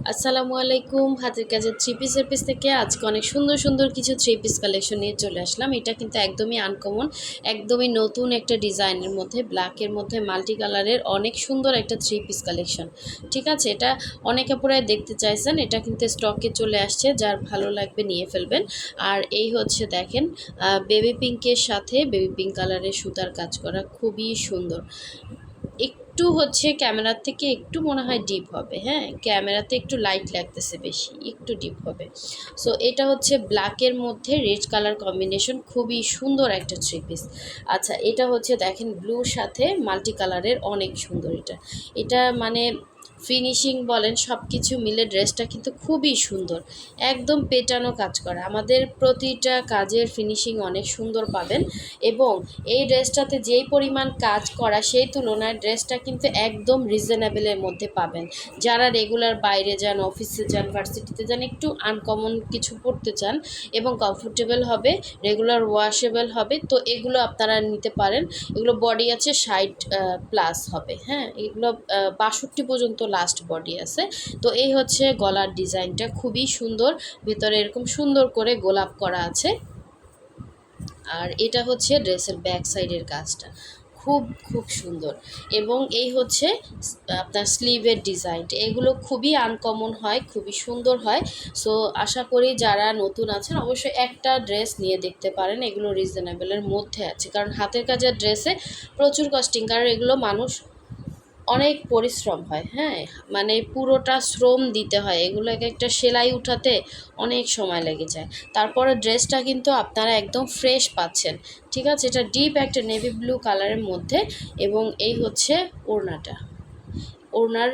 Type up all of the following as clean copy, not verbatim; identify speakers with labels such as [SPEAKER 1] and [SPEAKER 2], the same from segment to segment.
[SPEAKER 1] আসসালামু আলাইকুম। হাতের কাজের থ্রি পিসের পিস থেকে আজকে অনেক সুন্দর সুন্দর কিছু থ্রি পিস কালেকশন নিয়ে চলে আসলাম। এটা কিন্তু একদমই আনকমন, একদমই নতুন একটা ডিজাইনের মধ্যে, ব্ল্যাকের মধ্যে মাল্টি কালারের অনেক সুন্দর একটা থ্রি পিস কালেকশন। ঠিক আছে, এটা অনেকে পুরাই দেখতে চাইছেন। এটা কিন্তু স্টকে চলে আসছে, যার ভালো লাগবে নিয়ে ফেলবেন। আর এই হচ্ছে দেখেন, বেবি পিঙ্কের সাথে বেবি পিঙ্ক কালারের সুতার কাজ করা, খুবই সুন্দর। একটু হচ্ছে ক্যামেরার থেকে একটু মনে হয় ডিপ হবে, হ্যাঁ ক্যামেরাতে একটু লাইট লাগতেছে, বেশি একটু ডিপ হবে। সো এটা হচ্ছে ব্ল্যাকের মধ্যে রেড কালার কম্বিনেশন, খুবই সুন্দর একটা থ্রি পিস। আচ্ছা, এটা হচ্ছে দেখেন ব্লুর সাথে মাল্টি কালারের, অনেক সুন্দর। এটা এটা মানে ফিনিশিং বলেন সব কিছু মিলে ড্রেসটা কিন্তু খুবই সুন্দর, একদম পেটানো কাজ করা। আমাদের প্রতিটা কাজের ফিনিশিং অনেক সুন্দর পাবেন। এবং এই ড্রেসটাতে যেই পরিমাণ কাজ করা, সেই তুলনায় ড্রেসটা কিন্তু একদম রিজনেবলের মধ্যে পাবেন। যারা রেগুলার বাইরে যান, অফিসে যান, ভার্সিটিতে যান, একটু আনকমন কিছু পড়তে চান এবং কমফোর্টেবল হবে, রেগুলার ওয়াশেবল হবে, তো এগুলো আপনারা নিতে পারেন। এগুলো বডি আছে 60+ হবে, হ্যাঁ এগুলো 62 পর্যন্ত লাস্ট বডি আছে। তো এই হচ্ছে গলার ডিজাইনটা, খুবই সুন্দর। ভেতরে এরকম সুন্দর করে গোলাপ করা আছে। আর এটা হচ্ছে ড্রেসের ব্যাক সাইডের কাজটা, খুব খুব সুন্দর। এবং এই হচ্ছে আপনার স্লিভের ডিজাইনটা, এগুলো খুবই আনকমন হয়, খুবই সুন্দর হয়। সো আশা করি যারা নতুন আছেন অবশ্যই একটা ড্রেস নিয়ে দেখতে পারেন, এগুলো রিজনেবলের মধ্যে আছে। কারণ হাতের কাজের ড্রেসে প্রচুর কস্টিং, কারণ এগুলো মানুষ অনেক পরিশ্রম হয়, হ্যাঁ মানে পুরোটা শ্রম দিতে হয়, এগুলো এক একটা সেলাই উঠাতে অনেক সময় লেগে যায়। তারপরে ড্রেসটা কিন্তু আপনারা একদম ফ্রেশ পাচ্ছেন। ঠিক আছে, এটা ডিপ একটা নেভি ব্লু কালারের মধ্যে। এবং এই হচ্ছে ওড়নাটা, ওড়নার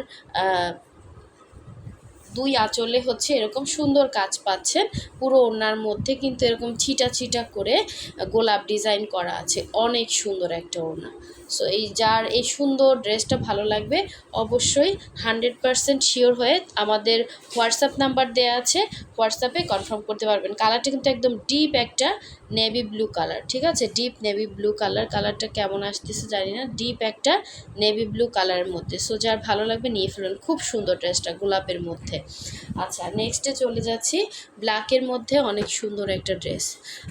[SPEAKER 1] দুই আঁচলে হচ্ছে এরকম সুন্দর কাজ পাচ্ছেন। পুরো ওড়নার মধ্যে কিন্তু এরকম ছিটা ছিটা করে গোলাপ ডিজাইন করা আছে, অনেক সুন্দর একটা ওড়না। সো এই যার এই সুন্দর ড্রেসটা ভালো লাগবে, অবশ্যই 100% শিওর হয়ে আমাদের হোয়াটসঅ্যাপ নাম্বার দেওয়া আছে, হোয়াটসঅ্যাপে কনফার্ম করতে পারবেন। কালারটা কিন্তু একদম ডিপ একটা নেভি ব্লু কালার, ঠিক আছে, ডিপ নেভি ব্লু কালার। কালারটা কেমন আসতেছে জানি না, ডিপ একটা নেভি ব্লু কালারের মধ্যে। সো যার ভালো লাগবে নিয়ে ফেলুন, খুব সুন্দর ড্রেসটা গোলাপের মধ্যে। আচ্ছা, নেক্সটে চলে যাচ্ছি, ব্ল্যাকের মধ্যে অনেক সুন্দর একটা ড্রেস।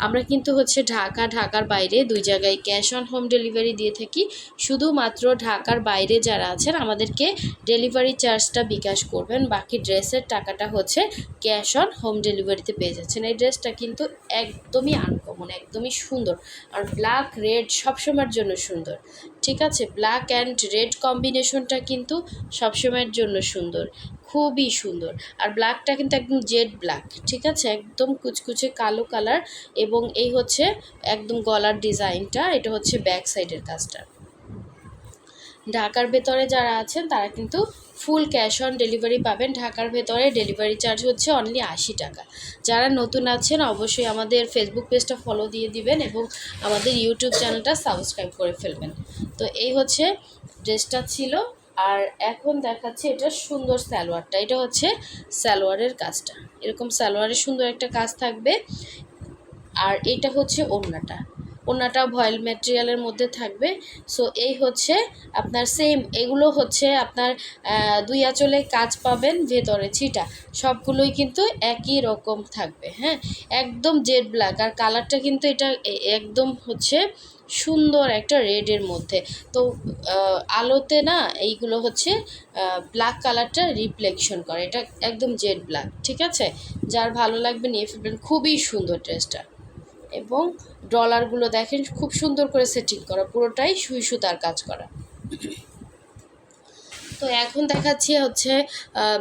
[SPEAKER 1] আমরা কিন্তু হচ্ছে ঢাকার বাইরে দুই জায়গায় ক্যাশ অন হোম ডেলিভারি দিয়ে থাকি। শুধুমাত্র ঢাকার বাইরে যারা আছেন আমাদেরকে ডেলিভারি চার্জটা বিকাশ করবেন, বাকি ড্রেসের টাকাটা হচ্ছে ক্যাশ অন হোম ডেলিভারিতে পেয়ে যাচ্ছেন। এই ড্রেসটা কিন্তু একদমই আনকমন, একদমই সুন্দর। আর ব্ল্যাক রেড সবসময়ের জন্য সুন্দর, ঠিক আছে, ব্ল্যাক অ্যান্ড রেড কম্বিনেশনটা কিন্তু সবসময়ের জন্য সুন্দর, খুবই সুন্দর। আর ব্ল্যাকটা কিন্তু একদম জেড ব্ল্যাক, ঠিক আছে, একদম কুচকুচে কালো কালার। এবং এই হচ্ছে একদম গলার ডিজাইনটা, এটা হচ্ছে ব্যাক সাইডের কাজটা। ঢাকার ভেতরে যারা আছেন তারা কিন্তু ফুল ক্যাশ অন ডেলিভারি পাবেন। ঢাকার ভেতরে ডেলিভারি চার্জ হচ্ছে অনলি 80 টাকা। যারা নতুন আছেন অবশ্যই আমাদের ফেসবুক পেজটা ফলো দিয়ে দিবেন এবং আমাদের ইউটিউব চ্যানেলটা সাবস্ক্রাইব করে ফেলবেন। তো এই হচ্ছে ড্রেসটা ছিল। আর এখন দেখাচ্ছে এটা সুন্দর সালোয়ারটা, এটা হচ্ছে সালোয়ারের কাজটা, এরকম সালোয়ারের সুন্দর একটা কাজ থাকবে। আর এটা হচ্ছে ওড়নাটা, ওড়নাটা ভয়েল ম্যাটেরিয়ালের মধ্যে থাকবে। সো এই হচ্ছে আপনার সেম, এগুলো হচ্ছে আপনার দুই আঁচলে কাজ পাবেন, ভেতরে ছিটা, সবগুলোই কিন্তু একই রকম থাকবে, হ্যাঁ একদম জেড ব্ল্যাক। আর কালারটা কিন্তু এটা একদম হচ্ছে সুন্দর একটা রেডের মধ্যে। তো আলোতে না এইগুলো হচ্ছে ব্ল্যাক কালারটা রিফ্লেকশন করে, এটা একদম জেড ব্ল্যাক, ঠিক আছে। যার ভালো লাগবে নিয়ে ফেলবেন, খুবই সুন্দর ড্রেসটা। এবং ডলারগুলো দেখেন খুব সুন্দর করে সেটিং করা, পুরোটাই সুই সুতার কাজ করা। তো এখন দেখাচ্ছি হচ্ছে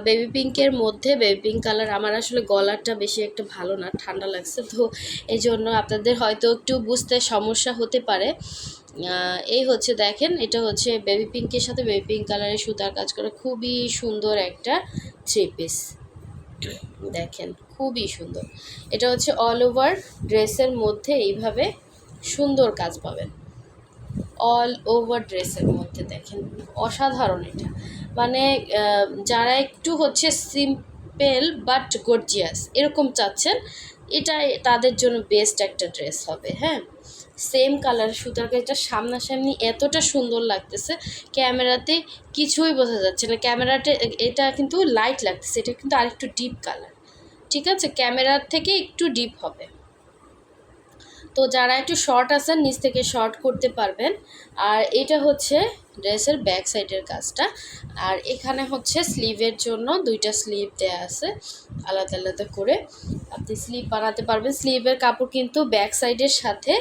[SPEAKER 1] বেবি পিঙ্কের মধ্যে, বেবি পিঙ্ক কালার। আমার আসলে গলারটা বেশি একটা ভালো না, ঠান্ডা লাগছে, তো এই জন্য আপনাদের হয়তো একটু বুঝতে সমস্যা হতে পারে। এই হচ্ছে দেখেন, এটা হচ্ছে বেবি পিঙ্কের সাথে বেবি পিঙ্ক কালারের সুতার কাজ করা, খুবই সুন্দর একটা থ্রি পিস। দেখেন খুবই সুন্দর। এটা হচ্ছে অল ওভার ড্রেসের মধ্যে এইভাবে সুন্দর কাজ পাবেন, অল ওভার ড্রেসের মধ্যে দেখেন, অসাধারণ। এটা মানে যারা একটু হচ্ছে সিম্পল বাট গর্জিয়াস এরকম চাচ্ছেন, এটা তাদের জন্য বেস্ট একটা ড্রেস হবে, হ্যাঁ সেম কালারের সুতার কাজটা সামনাসামনি এতটা সুন্দর লাগতেছে, ক্যামেরাতে কিছুই বোঝা যাচ্ছে না। ক্যামেরাতে এটা কিন্তু লাইট লাগতেছে, এটা কিন্তু আরেকটু ডিপ কালার, ঠিক আছে, ক্যামেরার থেকে একটু ডিপ হবে। তো যারা একটু শর্ট আছেন নিচ থেকে শর্ট করতে পারবেন। আর এটা হচ্ছে ড্রেসের ব্যাক সাইডের কাজটা। আর এখানে হচ্ছে স্লিভের জন্য 2টা স্লিভ দেয়া আছে আলাদা আলাদা করে, আপনি স্লিভ বানাতে পারবেন। স্লিভের কাপড় কিন্তু ব্যাক সাইডের সাথে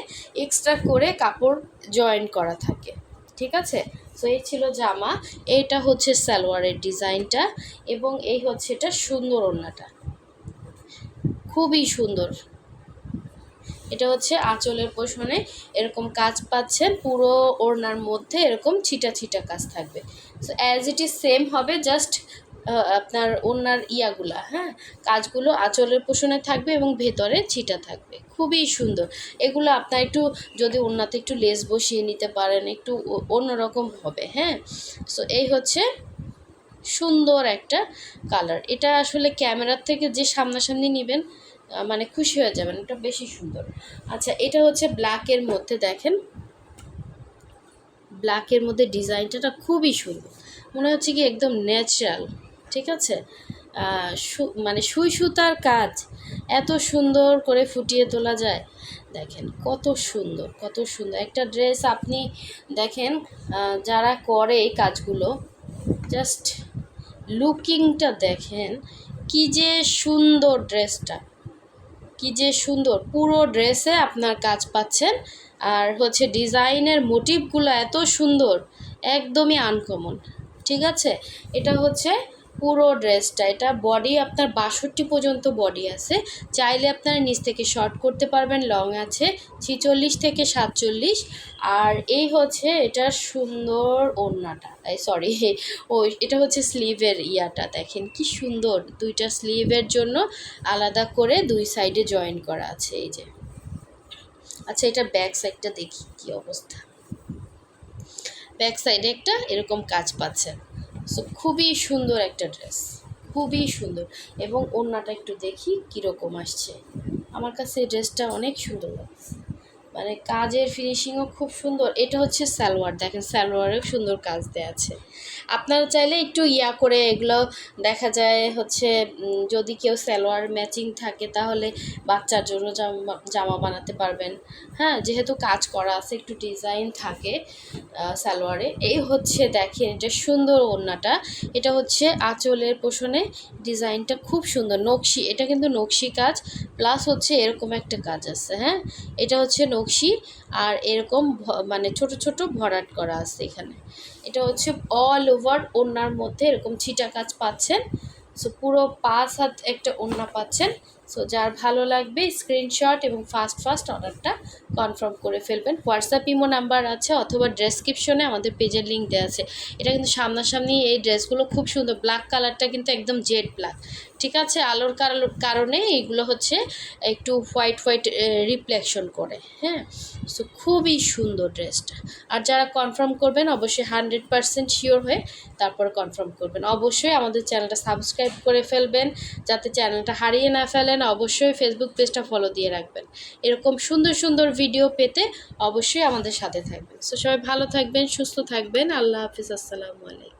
[SPEAKER 1] এক্সট্রা করে কাপড় জয়েন করা থাকে, ঠিক আছে। তো এই ছিল জামা, এইটা হচ্ছে সালোয়ারের ডিজাইনটা, এবং এই হচ্ছে এটা সুন্দর ওড়নাটা, খুবই সুন্দর। এটা হচ্ছে আঁচলের পোষণে এরকম কাজ পাচ্ছেন, পুরো ওড়নার মধ্যে এরকম ছিটা ছিটা কাজ থাকবে। So as it is same হবে, জাস্ট আপনার ওড়নার ইয়াগুলা, হ্যাঁ, কাজগুলো আঁচলের পোষণে থাকবে এবং ভেতরে ছিটা থাকবে, খুবই সুন্দর। এগুলো আপনার একটু যদি ওড়নাতে একটু লেস বসিয়ে নিতে পারেন, একটু অন্যরকম হবে, হ্যাঁ। সো এই হচ্ছে সুন্দর একটা কালার। এটা আসলে ক্যামেরার থেকে যে সামনাসামনি নেবেন মানে খুশি হয়ে যাবেন, এটা বেশি সুন্দর। আচ্ছা, এটা হচ্ছে ব্ল্যাকের মধ্যে, দেখেন ব্ল্যাকের মধ্যে ডিজাইনটা খুবই সুন্দর, মনে হচ্ছে কি একদম ন্যাচারাল, ঠিক আছে। মানে সুই সুতার কাজ এত সুন্দর করে ফুটিয়ে তোলা যায়, দেখেন কত সুন্দর, কত সুন্দর একটা ড্রেস। আপনি দেখেন যারা করে এই কাজগুলো, জাস্ট লুকিংটা দেখেন, কি যে সুন্দর ড্রেসটা, কি যে সুন্দর, পুরো ড্রেসে আপনার কাজ পাচ্ছেন। আর হচ্ছে ডিজাইনের মোটিভগুলো এত সুন্দর, একদমই আনকমন, ঠিক আছে। এটা হচ্ছে পুরো ড্রেসটা, এটা বডি আপনার 62 পর্যন্ত বডি আছে, চাইলে আপনারা নিচ থেকে শর্ট করতে পারবেন, লং আছে 46 থেকে 47। আর এই হচ্ছে এটার সুন্দর ওড়নাটা, সরি এটা হচ্ছে স্লিভের ইয়াটা, দেখেন কি সুন্দর, 2টা স্লিভের জন্য আলাদা করে 2 সাইডে জয়েন করা আছে, এই যে। আচ্ছা, এটা ব্যাক সাইডটা দেখি কি অবস্থা, ব্যাক সাইডে একটা এরকম কাজ পাচ্ছেন। সো খুবই সুন্দর একটা ড্রেস, খুবই সুন্দর। এবং ওড়নাটা একটু দেখি কীরকম আসছে, আমার কাছে এই ড্রেসটা অনেক সুন্দর লাগছে, মানে কাজের ফিনিশিংও খুব সুন্দর। এটা হচ্ছে সালোয়ার, দেখেন সালোয়ারেও সুন্দর কাজ দেওয়া আছে। আপনারা চাইলে একটু ইয়া করে এগুলো দেখা যায় হচ্ছে যদি কেউ সালোয়ার ম্যাচিং থাকে তাহলে বাচ্চার জন্য জামা বানাতে পারবেন, হ্যাঁ, যেহেতু কাজ করা আছে একটু ডিজাইন থাকে সালোয়ারে। এই হচ্ছে দেখেন এটা সুন্দর ওড়নাটা, এটা হচ্ছে আঁচলের পোষণে ডিজাইনটা খুব সুন্দর, নকশি, এটা কিন্তু নকশি কাজ প্লাস হচ্ছে এরকম একটা কাজ আছে, হ্যাঁ, এটা হচ্ছে নকশি আর এরকম মানে ছোট ছোট ভরাট করা আছে এখানে। এটা হচ্ছে অল ওভার ওড়নার মধ্যে এরকম ছিটা কাজ পাচ্ছেন। সো পুরো 5 হাত একটা ওড়না পাচ্ছেন। সো যার ভালো লাগবে স্ক্রিনশট এবং ফাস্ট অর্ডারটা কনফার্ম করে ফেলবেন। হোয়াটসঅ্যাপ ইমো নাম্বার আছে অথবা ডেসক্রিপশনে আমাদের পেজের লিঙ্ক দেওয়া আছে। এটা কিন্তু সামনাসামনি এই ড্রেসগুলো খুব সুন্দর, ব্ল্যাক কালারটা কিন্তু একদম জেড ব্ল্যাক, ঠিক আছে। আলোর কারণে এইগুলো হচ্ছে একটু হোয়াইট রিফ্লেকশন করে, হ্যাঁ। সো খুবই সুন্দর ড্রেসটা। আর যারা কনফার্ম করবেন অবশ্যই 100% শিওর হয়ে তারপর কনফার্ম করবেন। অবশ্যই আমাদের চ্যানেলটা সাবস্ক্রাইব করে ফেলবেন যাতে চ্যানেলটা হারিয়ে না ফেলেন। অবশ্যই ফেসবুক পেজটা ফলো দিয়ে রাখবেন, এরকম সুন্দর সুন্দর ভিডিও পেতে অবশ্যই আমাদের সাথে থাকবেন। সো সবাই ভালো থাকবেন, সুস্থ থাকবেন, আল্লাহ হাফিজ, আসসালামু আলাইকুম।